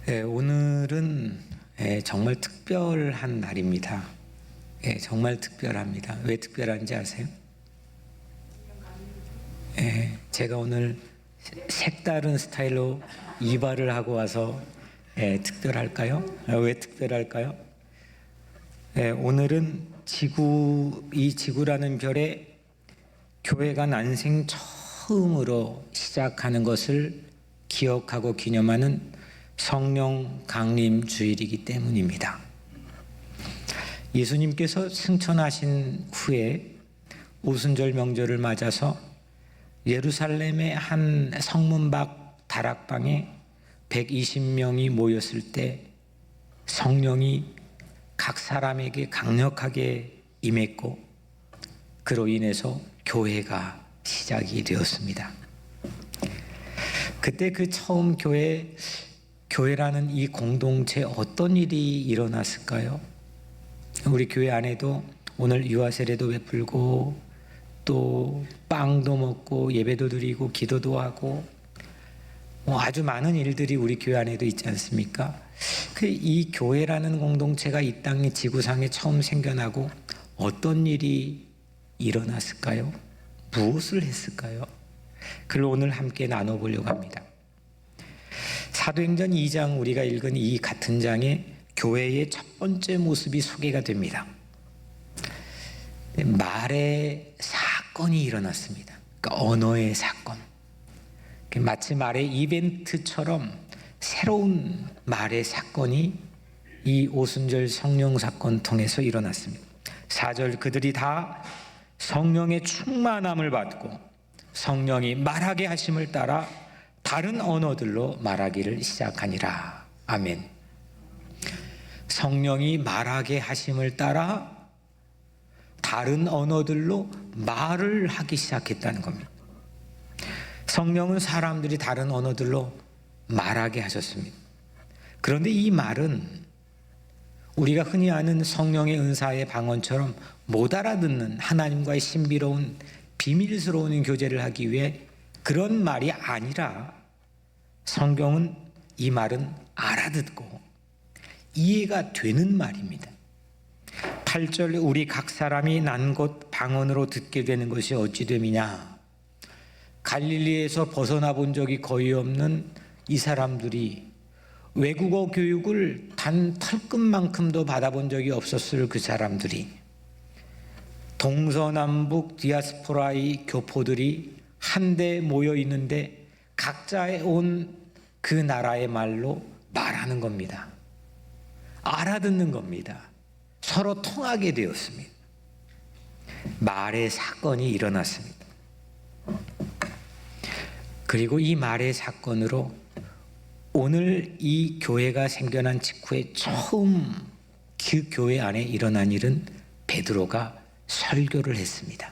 오늘은 정말 특별한 날입니다. 정말 특별합니다. 왜 특별한지 아세요? 제가 오늘 색다른 스타일로 이발을 하고 와서 특별할까요? 왜 특별할까요? 오늘은 이 지구라는 별에 교회가 난생 처음으로 시작하는 것을 기억하고 기념하는 성령 강림 주일이기 때문입니다. 예수님께서 승천하신 후에 오순절 명절을 맞아서 예루살렘의 한 성문 밖 다락방에 120명이 모였을 때 성령이 각 사람에게 강력하게 임했고 그로 인해서 교회가 시작이 되었습니다. 그때 그 처음 교회라는 이 공동체에 어떤 일이 일어났을까요? 우리 교회 안에도 오늘 유아 세례도 베풀고 또 빵도 먹고 예배도 드리고 기도도 하고 아주 많은 일들이 우리 교회 안에도 있지 않습니까? 이 교회라는 공동체가 이 땅의 지구상에 처음 생겨나고 어떤 일이 일어났을까요? 무엇을 했을까요? 그걸 오늘 함께 나눠보려고 합니다. 사도행전 2장 우리가 읽은 이 같은 장에 교회의 첫 번째 모습이 소개가 됩니다. 말의 사건이 일어났습니다. 그러니까 언어의 사건. 마치 말의 이벤트처럼 새로운 말의 사건이 이 오순절 성령 사건 통해서 일어났습니다. 4절 그들이 다 성령의 충만함을 받고 성령이 말하게 하심을 따라 다른 언어들로 말하기를 시작하니라. 아멘. 성령이 말하게 하심을 따라 다른 언어들로 말을 하기 시작했다는 겁니다. 성령은 사람들이 다른 언어들로 말하게 하셨습니다. 그런데 이 말은 우리가 흔히 아는 성령의 은사의 방언처럼 못 알아듣는 하나님과의 신비로운 비밀스러운 교제를 하기 위해 그런 말이 아니라 성경은 이 말은 알아듣고 이해가 되는 말입니다. 8절 우리 각 사람이 난 곳 방언으로 듣게 되는 것이 어찌 됨이냐. 갈릴리에서 벗어나 본 적이 거의 없는 이 사람들이 외국어 교육을 단 털끝만큼도 받아본 적이 없었을 그 사람들이 동서남북 디아스포라의 교포들이 한데 모여 있는데 각자의 온 그 나라의 말로 말하는 겁니다. 알아듣는 겁니다. 서로 통하게 되었습니다. 말의 사건이 일어났습니다. 그리고 이 말의 사건으로 오늘 이 교회가 생겨난 직후에 처음 그 교회 안에 일어난 일은 베드로가 설교를 했습니다.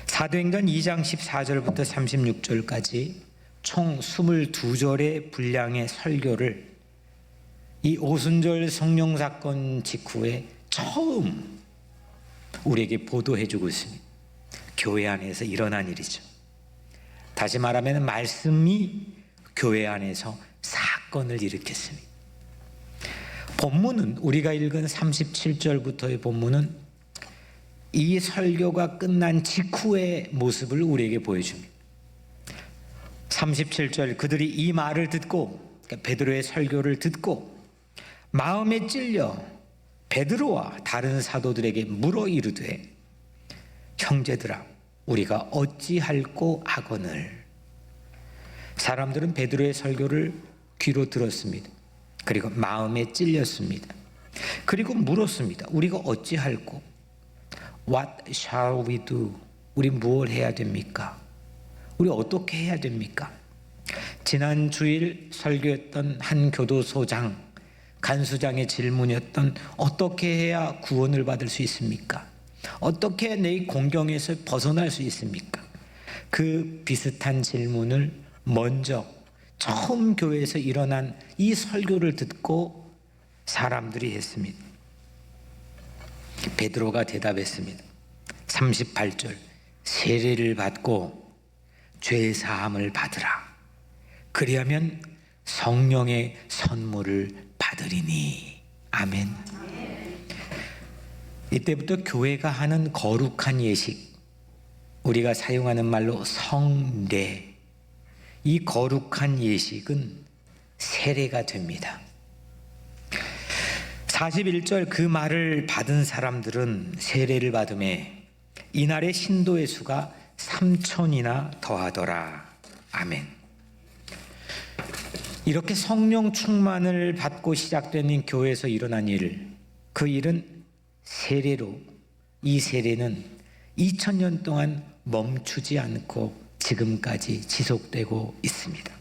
사도행전 2장 14절부터 36절까지 총 22절의 분량의 설교를 이 오순절 성령 사건 직후에 처음 우리에게 보도해 주고 있습니다. 교회 안에서 일어난 일이죠. 다시 말하면 말씀이 교회 안에서 사건을 일으켰습니다. 본문은 우리가 읽은 37절부터의 본문은 이 설교가 끝난 직후의 모습을 우리에게 보여줍니다. 37절 그들이 이 말을 듣고 그러니까 베드로의 설교를 듣고 마음에 찔려 베드로와 다른 사도들에게 물어 이르되 형제들아 우리가 어찌할꼬 하거늘. 사람들은 베드로의 설교를 귀로 들었습니다. 그리고 마음에 찔렸습니다. 그리고 물었습니다. 우리가 어찌할꼬? What shall we do? 우리 무엇을 해야 됩니까? 우리 어떻게 해야 됩니까? 지난 주일 설교했던 한 교도소장, 간수장의 질문이었던 어떻게 해야 구원을 받을 수 있습니까? 어떻게 해야 내 공경에서 벗어날 수 있습니까? 그 비슷한 질문을 먼저 처음 교회에서 일어난 이 설교를 듣고 사람들이 했습니다. 베드로가 대답했습니다. 38절 세례를 받고 죄 사함을 받으라. 그리하면 성령의 선물을 받으리니. 아멘. 이때부터 교회가 하는 거룩한 예식, 우리가 사용하는 말로 성례, 이 거룩한 예식은 세례가 됩니다. 41절 그 말을 받은 사람들은 세례를 받음에 이날의 신도의 수가 3,000이나 더하더라. 아멘. 이렇게 성령 충만을 받고 시작된 교회에서 일어난 일, 그 일은 세례로, 이 세례는 2000년 동안 멈추지 않고 지금까지 지속되고 있습니다.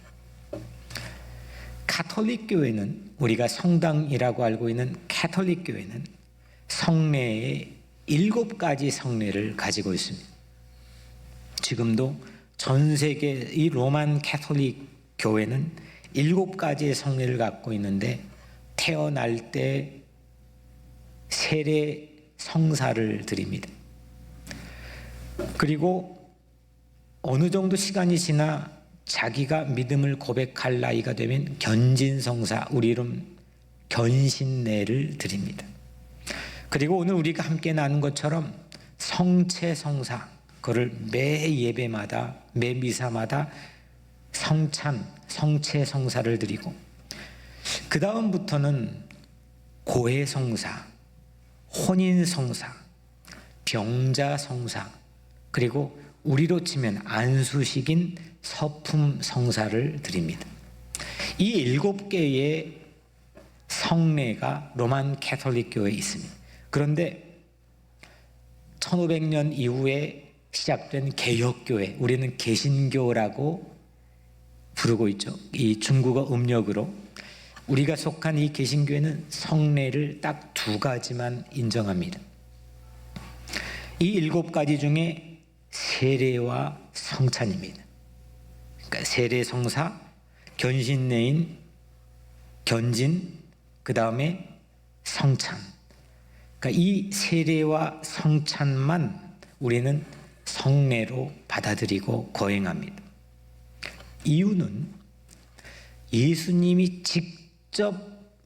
가톨릭 교회는, 우리가 성당이라고 알고 있는 가톨릭 교회는 성례의 7가지 성례를 가지고 있습니다. 지금도 전 세계 이 로만 가톨릭 교회는 7가지의 성례를 갖고 있는데, 태어날 때 세례 성사를 드립니다. 그리고 어느 정도 시간이 지나 자기가 믿음을 고백할 나이가 되면 견진성사, 우리 이름 견신례를 드립니다. 그리고 오늘 우리가 함께 나눈 것처럼 성체성사, 그걸 매 예배마다, 매 미사마다 성찬, 성체성사를 드리고, 그 다음부터는 고해성사, 혼인성사, 병자성사, 그리고 우리로 치면 안수식인 서품성사를 드립니다. 이 7개의 성례가 로만 가톨릭 교회에 있습니다. 그런데 1500년 이후에 시작된 개혁교회, 우리는 개신교라고 부르고 있죠. 이 중국어 음력으로. 우리가 속한 이 개신교회는 성례를 딱 2가지만 인정합니다. 이 7가지 중에 세례와 성찬입니다. 그러니까 세례 성사, 견신례인 견진, 그 다음에 성찬. 그러니까 이 세례와 성찬만 우리는 성례로 받아들이고 거행합니다. 이유는 예수님이 직접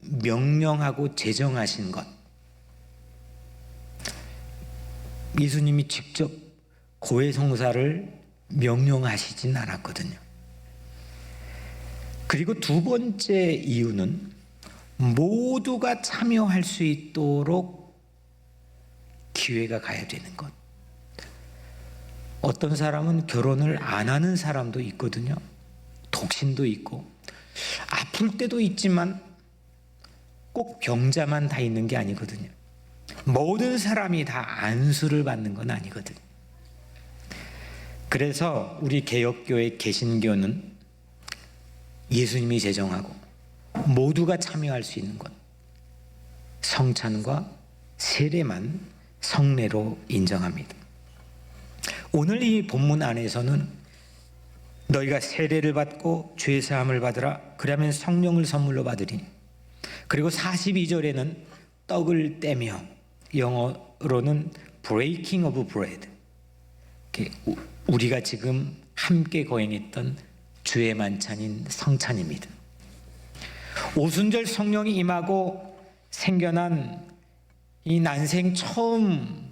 명령하고 제정하신 것, 예수님이 직접 고해성사를 명령하시진 않았거든요. 그리고 2번째 이유는 모두가 참여할 수 있도록 기회가 가야 되는 것. 어떤 사람은 결혼을 안 하는 사람도 있거든요. 독신도 있고, 아플 때도 있지만 꼭 병자만 다 있는 게 아니거든요. 모든 사람이 다 안수를 받는 건 아니거든요. 그래서 우리 개혁교회 개신교는 예수님이 제정하고 모두가 참여할 수 있는 것, 성찬과 세례만 성례로 인정합니다. 오늘 이 본문 안에서는 너희가 세례를 받고 죄사함을 받으라, 그러면 성령을 선물로 받으리니, 그리고 42절에는 떡을 떼며, 영어로는 breaking of bread, 우리가 지금 함께 거행했던 주의 만찬인 성찬입니다. 오순절 성령이 임하고 생겨난 이 난생 처음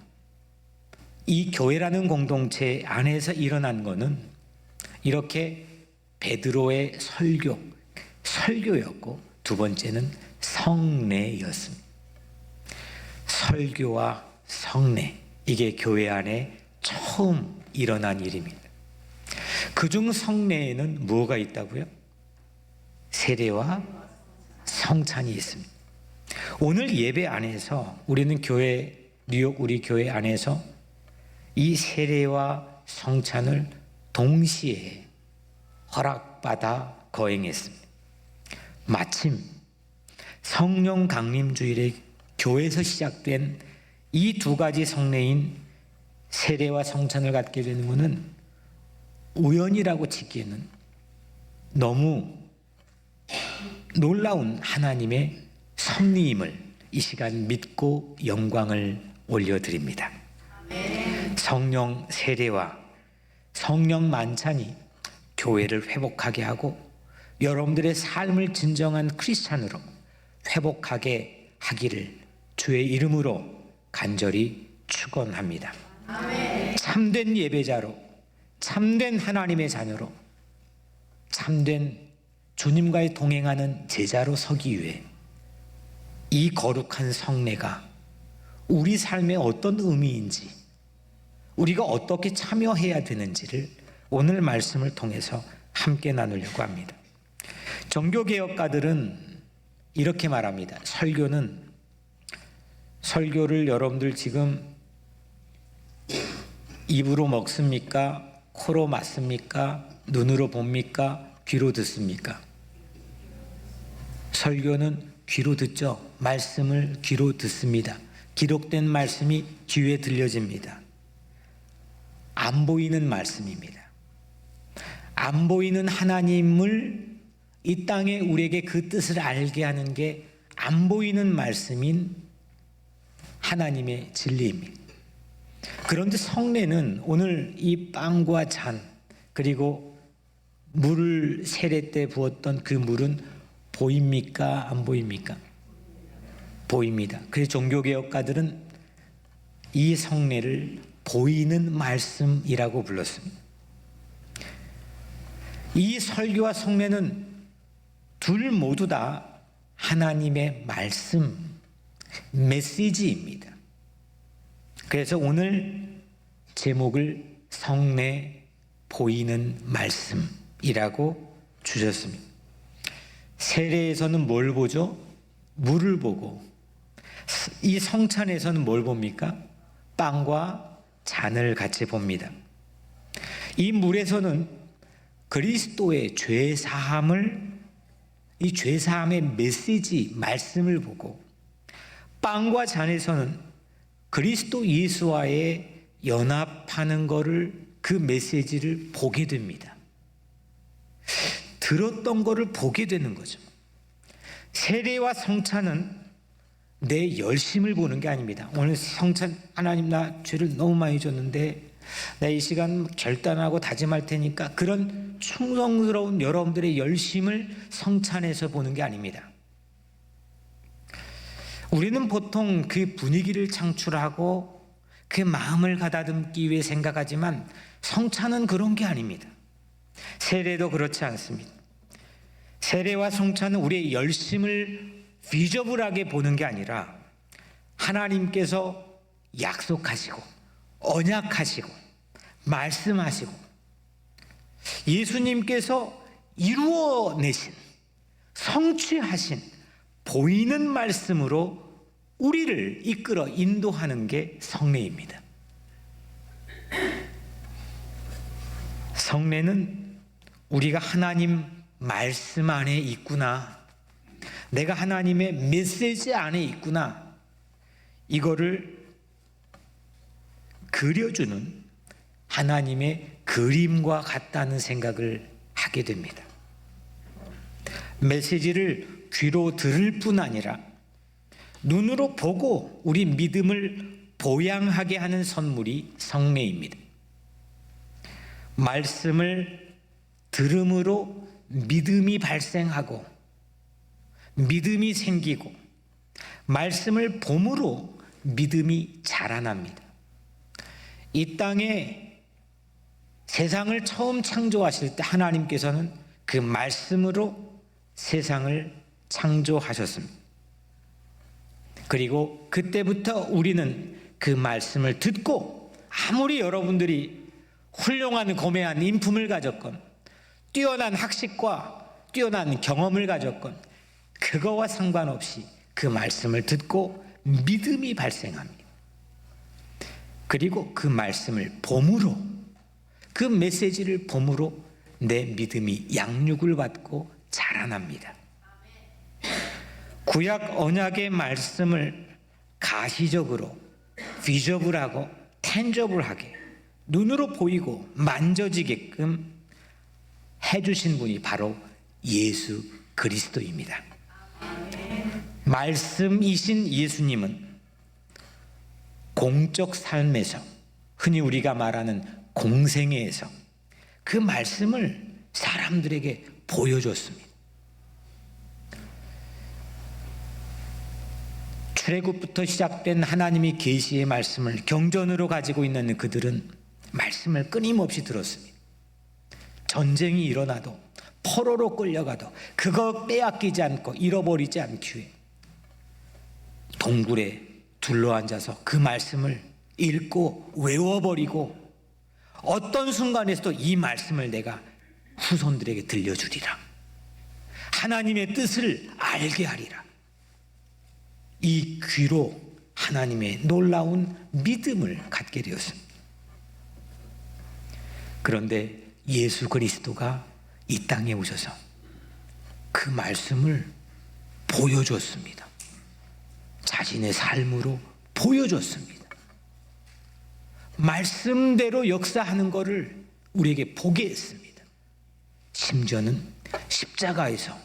이 교회라는 공동체 안에서 일어난 것은 이렇게 베드로의 설교였고, 2번째는 성례였습니다. 설교와 성례, 이게 교회 안에 처음 일어난 일입니다. 그중 성례에는 뭐가 있다고요? 세례와 성찬이 있습니다. 오늘 예배 안에서 우리는 뉴욕 우리 교회 안에서 이 세례와 성찬을 동시에 허락받아 거행했습니다. 마침 성령 강림 주일에 교회에서 시작된 이 2가지 성례인 세례와 성찬을 갖게 되는 것은 우연이라고 치기에는 너무 놀라운 하나님의 섭리임을 이 시간 믿고 영광을 올려드립니다. 성령 세례와 성령 만찬이 교회를 회복하게 하고 여러분들의 삶을 진정한 크리스찬으로 회복하게 하기를 주의 이름으로 간절히 축원합니다. 아멘. 참된 예배자로, 참된 하나님의 자녀로, 참된 주님과의 동행하는 제자로 서기 위해 이 거룩한 성례가 우리 삶에 어떤 의미인지, 우리가 어떻게 참여해야 되는지를 오늘 말씀을 통해서 함께 나누려고 합니다. 종교개혁가들은 이렇게 말합니다. 설교를 여러분들 지금 입으로 먹습니까? 코로 맞습니까? 눈으로 봅니까? 귀로 듣습니까? 설교는 귀로 듣죠. 말씀을 귀로 듣습니다. 기록된 말씀이 귀에 들려집니다. 안 보이는 말씀입니다. 안 보이는 하나님을 이 땅에 우리에게 그 뜻을 알게 하는 게 안 보이는 말씀인 하나님의 진리입니다. 그런데 성례는 오늘 이 빵과 잔 그리고 물을 세례 때 부었던 그 물은 보입니까? 안 보입니까? 보입니다. 그래서 종교개혁가들은 이 성례를 보이는 말씀이라고 불렀습니다. 이 설교와 성례는 둘 모두 다 하나님의 말씀, 메시지입니다. 그래서 오늘 제목을 성례 보이는 말씀이라고 주셨습니다. 세례에서는 뭘 보죠? 물을 보고, 이 성찬에서는 뭘 봅니까? 빵과 잔을 같이 봅니다. 이 물에서는 그리스도의 죄 사함을, 이 죄 사함의 메시지, 말씀을 보고, 빵과 잔에서는 그리스도 예수와의 연합하는 것을, 그 메시지를 보게 됩니다. 들었던 것을 보게 되는 거죠. 세례와 성찬은 내 열심을 보는 게 아닙니다. 오늘 성찬, 하나님 나 죄를 너무 많이 졌는데 나 이 시간 결단하고 다짐할 테니까, 그런 충성스러운 여러분들의 열심을 성찬에서 보는 게 아닙니다. 우리는 보통 그 분위기를 창출하고 그 마음을 가다듬기 위해 생각하지만 성찬은 그런 게 아닙니다. 세례도 그렇지 않습니다. 세례와 성찬은 우리의 열심을 비저블하게 보는 게 아니라 하나님께서 약속하시고 언약하시고 말씀하시고 예수님께서 이루어내신, 성취하신 보이는 말씀으로 우리를 이끌어 인도하는 게 성례입니다. 성례는 우리가 하나님 말씀 안에 있구나, 내가 하나님의 메시지 안에 있구나, 이거를 그려주는 하나님의 그림과 같다는 생각을 하게 됩니다. 메시지를 귀로 들을 뿐 아니라 눈으로 보고 우리 믿음을 보양하게 하는 선물이 성례입니다. 말씀을 들음으로 믿음이 발생하고 믿음이 생기고, 말씀을 봄으로 믿음이 자라납니다. 이 땅에 세상을 처음 창조하실 때 하나님께서는 그 말씀으로 세상을 창조하셨습니다. 그리고 그때부터 우리는 그 말씀을 듣고, 아무리 여러분들이 훌륭한 고매한 인품을 가졌건 뛰어난 학식과 뛰어난 경험을 가졌건 그거와 상관없이 그 말씀을 듣고 믿음이 발생합니다. 그리고 그 말씀을 봄으로, 그 메시지를 봄으로 내 믿음이 양육을 받고 자라납니다. 구약 언약의 말씀을 가시적으로, 비저블하고 텐저블하게 눈으로 보이고 만져지게끔 해주신 분이 바로 예수 그리스도입니다. 말씀이신 예수님은 공적 삶에서, 흔히 우리가 말하는 공생애에서 그 말씀을 사람들에게 보여줬습니다. 출애굽부터 시작된 하나님의 계시의 말씀을 경전으로 가지고 있는 그들은 말씀을 끊임없이 들었습니다. 전쟁이 일어나도 포로로 끌려가도 그거 빼앗기지 않고 잃어버리지 않기 위해 동굴에 둘러앉아서 그 말씀을 읽고 외워버리고 어떤 순간에서도 이 말씀을 내가 후손들에게 들려주리라, 하나님의 뜻을 알게 하리라, 이 귀로 하나님의 놀라운 믿음을 갖게 되었습니다. 그런데 예수 그리스도가 이 땅에 오셔서 그 말씀을 보여줬습니다. 자신의 삶으로 보여줬습니다. 말씀대로 역사하는 것을 우리에게 보게 했습니다. 심지어는 십자가에서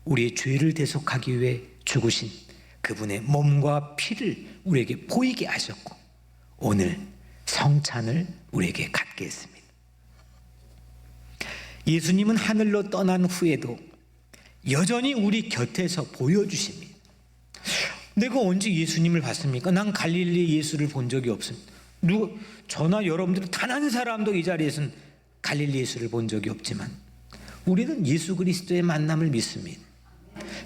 우리의 죄를 대속하기 위해 죽으신 그분의 몸과 피를 우리에게 보이게 하셨고 오늘 성찬을 우리에게 갖게 했습니다. 예수님은 하늘로 떠난 후에도 여전히 우리 곁에서 보여주십니다. 내가 언제 예수님을 봤습니까? 난 갈릴리 예수를 본 적이 없습니다. 저나 여러분들 단 한 사람도 이 자리에서는 갈릴리 예수를 본 적이 없지만 우리는 예수 그리스도의 만남을 믿습니다.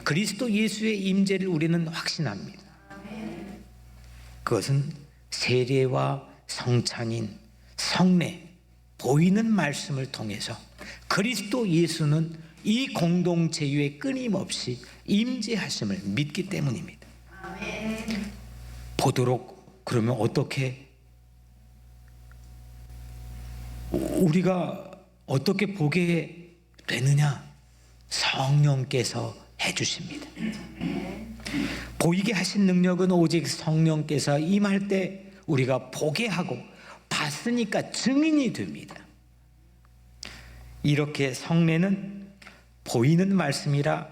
그리스도 예수의 임재를 우리는 확신합니다. 그것은 세례와 성찬인 성례, 보이는 말씀을 통해서 그리스도 예수는 이 공동체에 끊임없이 임재하심을 믿기 때문입니다. 보도록 그러면 어떻게 우리가 어떻게 보게 되느냐? 성령께서 해주십니다. 보이게 하신 능력은 오직 성령께서 임할 때 우리가 보게 하고 봤으니까 증인이 됩니다. 이렇게 성례는 보이는 말씀이라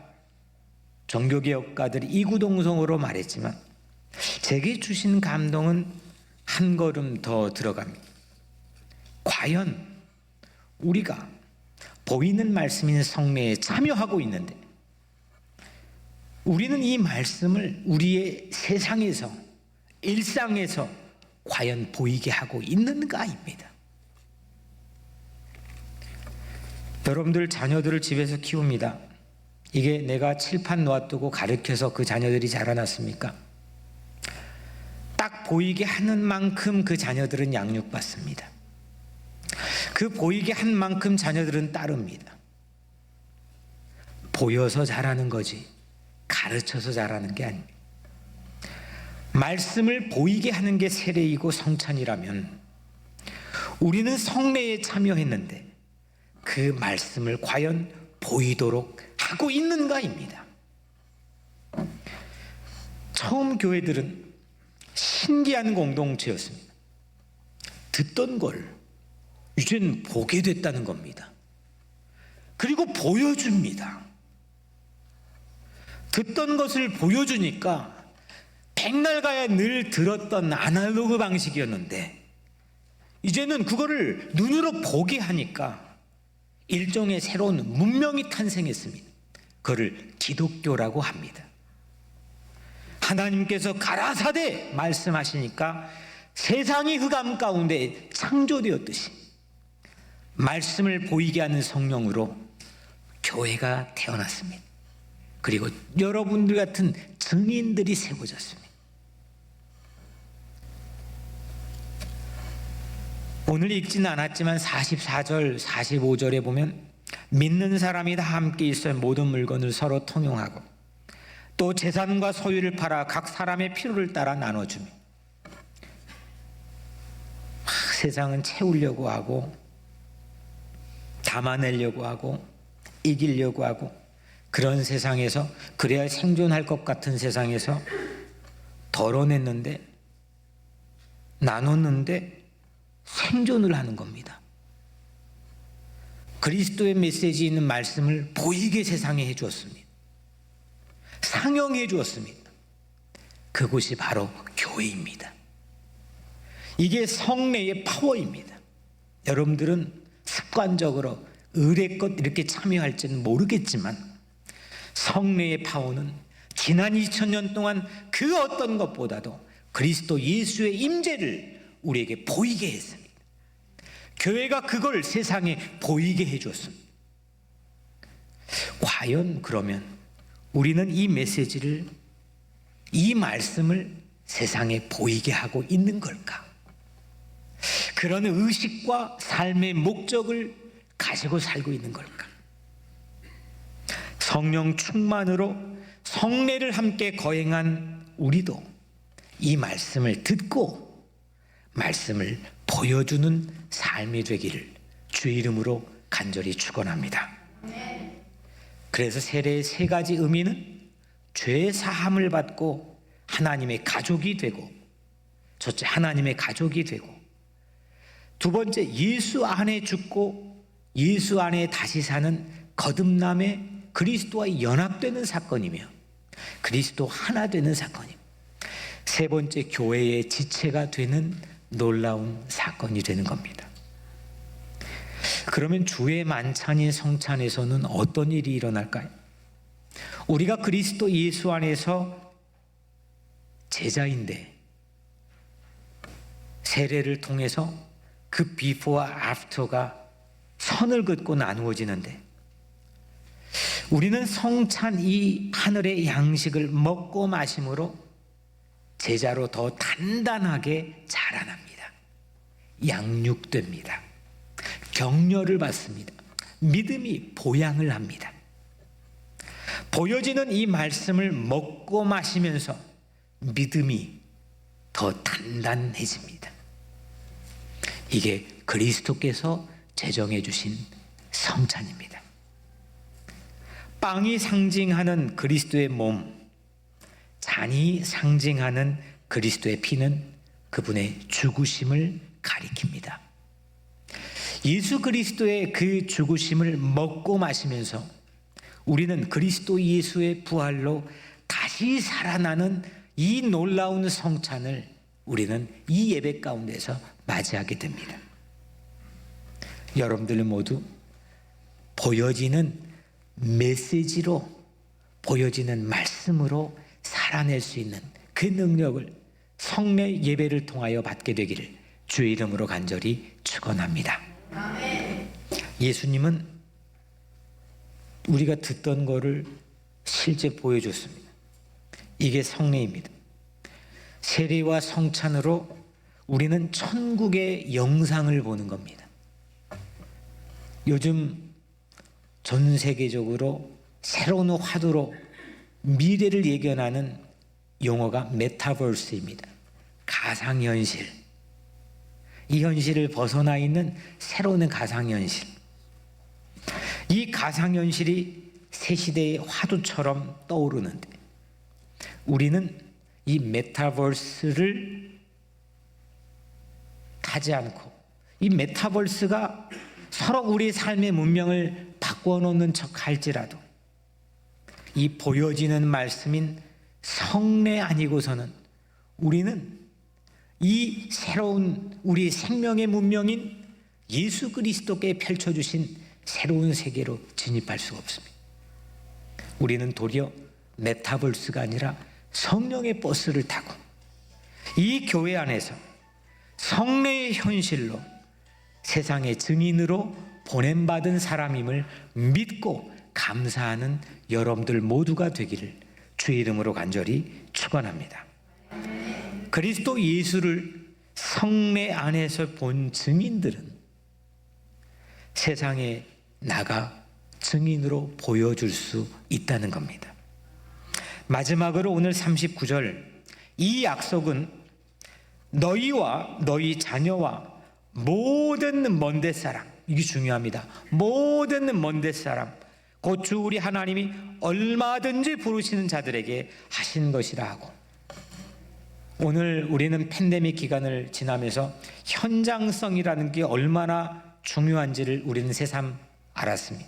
종교개혁가들이 이구동성으로 말했지만 제게 주신 감동은 한 걸음 더 들어갑니다. 과연 우리가 보이는 말씀인 성례에 참여하고 있는데 우리는 이 말씀을 우리의 세상에서 일상에서 과연 보이게 하고 있는가입니다. 여러분들 자녀들을 집에서 키웁니다. 이게 내가 칠판 놓아두고 가르쳐서 그 자녀들이 자라났습니까? 딱 보이게 하는 만큼 그 자녀들은 양육받습니다. 그 보이게 한 만큼 자녀들은 따릅니다. 보여서 자라는 거지 가르쳐서 자라는 게 아닙니다. 말씀을 보이게 하는 게 세례이고 성찬이라면 우리는 성례에 참여했는데 그 말씀을 과연 보이도록 하고 있는가입니다. 처음 교회들은 신기한 공동체였습니다. 듣던 걸 이젠 보게 됐다는 겁니다. 그리고 보여줍니다. 듣던 것을 보여주니까 백날 가야 늘 들었던 아날로그 방식이었는데 이제는 그거를 눈으로 보게 하니까 일종의 새로운 문명이 탄생했습니다. 그걸 기독교라고 합니다. 하나님께서 가라사대 말씀하시니까 세상이 흑암 가운데 창조되었듯이 말씀을 보이게 하는 성령으로 교회가 태어났습니다. 그리고 여러분들 같은 증인들이 세워졌습니다. 오늘 읽지는 않았지만 44절, 45절에 보면 믿는 사람이 다 함께 있어 모든 물건을 서로 통용하고 또 재산과 소유를 팔아 각 사람의 필요를 따라 나눠주며 세상은 채우려고 하고 담아내려고 하고 이기려고 하고 그런 세상에서 그래야 생존할 것 같은 세상에서 덜어냈는데 나눴는데 생존을 하는 겁니다. 그리스도의 메시지 있는 말씀을 보이게 세상에 해주었습니다. 상영해 주었습니다. 그곳이 바로 교회입니다. 이게 성례의 파워입니다. 여러분들은 습관적으로 의례껏 이렇게 참여할지는 모르겠지만 성례의 파워는 지난 2000년 동안 그 어떤 것보다도 그리스도 예수의 임재를 우리에게 보이게 했습니다. 교회가 그걸 세상에 보이게 해줬습니다. 과연 그러면 우리는 이 메시지를, 이 말씀을 세상에 보이게 하고 있는 걸까? 그런 의식과 삶의 목적을 가지고 살고 있는 걸까? 성령 충만으로 성례를 함께 거행한 우리도 이 말씀을 듣고 말씀을 보여주는 삶이 되기를 주의 이름으로 간절히 축원합니다. 그래서 세례의 세 가지 의미는 죄 사함을 받고 하나님의 가족이 되고, 첫째 하나님의 가족이 되고, 두 번째 예수 안에 죽고 예수 안에 다시 사는 거듭남의 그리스도와 연합되는 사건이며 그리스도 하나 되는 사건이며, 세 번째 교회의 지체가 되는 놀라운 사건이 되는 겁니다. 그러면 주의 만찬인 성찬에서는 어떤 일이 일어날까요? 우리가 그리스도 예수 안에서 제자인데 세례를 통해서 그 비포와 애프터가 선을 긋고 나누어지는데, 우리는 성찬 이 하늘의 양식을 먹고 마심으로 제자로 더 단단하게 자라납니다. 양육됩니다. 격려를 받습니다. 믿음이 보양을 합니다. 보여지는 이 말씀을 먹고 마시면서 믿음이 더 단단해집니다. 이게 그리스도께서 제정해 주신 성찬입니다. 빵이 상징하는 그리스도의 몸, 잔이 상징하는 그리스도의 피는 그분의 죽으심을 가리킵니다. 예수 그리스도의 그 죽으심을 먹고 마시면서 우리는 그리스도 예수의 부활로 다시 살아나는 이 놀라운 성찬을 우리는 이 예배 가운데서 맞이하게 됩니다. 여러분들 모두 보여지는 메시지로, 보여지는 말씀으로 살아낼 수 있는 그 능력을 성례 예배를 통하여 받게 되기를 주의 이름으로 간절히 축원합니다. 아멘. 예수님은 우리가 듣던 거를 실제 보여줬습니다. 이게 성례입니다. 세례와 성찬으로 우리는 천국의 영상을 보는 겁니다. 요즘 전 세계적으로 새로운 화두로 미래를 예견하는 용어가 메타버스입니다. 가상현실. 이 현실을 벗어나 있는 새로운 가상현실. 이 가상현실이 새 시대의 화두처럼 떠오르는데, 우리는 이 메타버스를 타지 않고, 이 메타버스가 서로 우리 삶의 문명을 바꾸어 놓는 척 할지라도 이 보여지는 말씀인 성례 아니고서는 우리는 이 새로운 우리 생명의 문명인 예수 그리스도께 펼쳐주신 새로운 세계로 진입할 수가 없습니다. 우리는 도리어 메타버스가 아니라 성령의 버스를 타고 이 교회 안에서 성례의 현실로 세상의 증인으로 보냄받은 사람임을 믿고 감사하는 여러분들 모두가 되기를 주의 이름으로 간절히 축원합니다. 그리스도 예수를 성례 안에서 본 증인들은 세상에 나가 증인으로 보여줄 수 있다는 겁니다. 마지막으로 오늘 39절, 이 약속은 너희와 너희 자녀와 모든 먼데 사람, 이게 중요합니다. 모든 먼데 사람, 곧 주 우리 하나님이 얼마든지 부르시는 자들에게 하신 것이라 하고, 오늘 우리는 팬데믹 기간을 지나면서 현장성이라는 게 얼마나 중요한지를 우리는 새삼 알았습니다.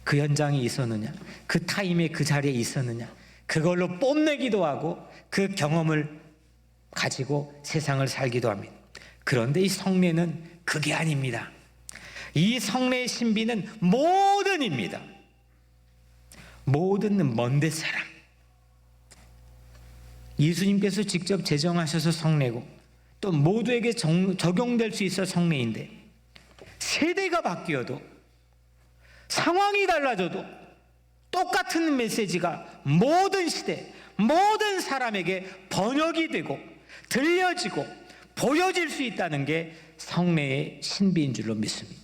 그 현장이 있었느냐, 그 타임에 그 자리에 있었느냐, 그걸로 뽐내기도 하고 그 경험을 가지고 세상을 살기도 합니다. 그런데 이 성례는 그게 아닙니다. 이 성례의 신비는 모든입니다. 모든 먼데 사람, 예수님께서 직접 제정하셔서 성례고 또 모두에게 적용될 수 있어 성례인데, 세대가 바뀌어도 상황이 달라져도 똑같은 메시지가 모든 시대 모든 사람에게 번역이 되고 들려지고 보여질 수 있다는 게 성례의 신비인 줄로 믿습니다.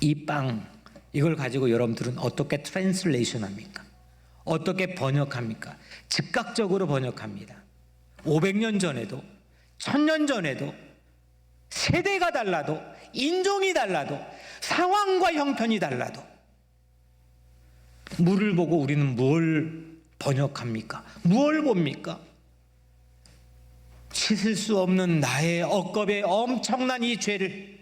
이 빵, 이걸 가지고 여러분들은 어떻게 트랜슬레이션 합니까? 어떻게 번역합니까? 즉각적으로 번역합니다. 500년 전에도 1000년 전에도 세대가 달라도 인종이 달라도 상황과 형편이 달라도 물을 보고 우리는 뭘 번역합니까? 무엇을 봅니까? 씻을 수 없는 나의 억겁의 엄청난 이 죄를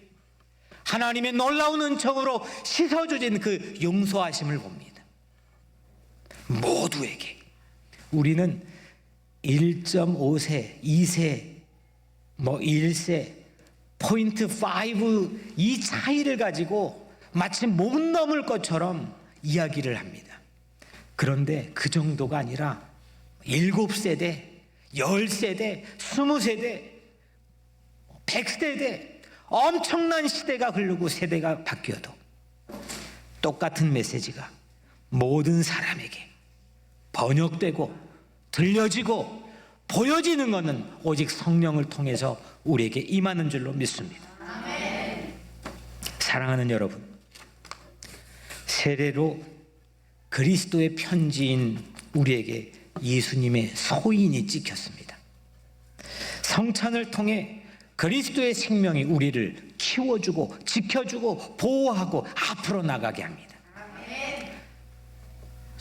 하나님의 놀라운 은총으로 씻어주신 그 용서하심을 봅니다. 모두에게. 우리는 1.5세, 2세, 1세, 포인트 5 이 차이를 가지고 마치 못 넘을 것처럼 이야기를 합니다. 그런데 그 정도가 아니라 7세대, 10세대, 20세대, 100세대 엄청난 시대가 흐르고 세대가 바뀌어도 똑같은 메시지가 모든 사람에게 번역되고 들려지고 보여지는 것은 오직 성령을 통해서 우리에게 임하는 줄로 믿습니다. 사랑하는 여러분, 세례로 그리스도의 편지인 우리에게 예수님의 소인이 찍혔습니다. 성찬을 통해 그리스도의 생명이 우리를 키워주고 지켜주고 보호하고 앞으로 나가게 합니다.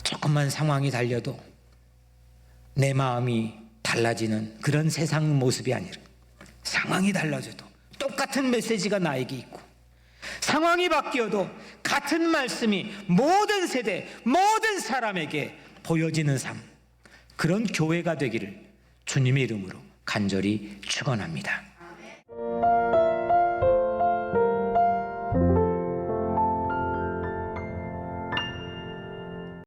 조금만 상황이 달려도 내 마음이 달라지는 그런 세상 모습이 아니라, 상황이 달라져도 똑같은 메시지가 나에게 있고 상황이 바뀌어도 같은 말씀이 모든 세대 모든 사람에게 보여지는 삶, 그런 교회가 되기를 주님의 이름으로 간절히 축원합니다.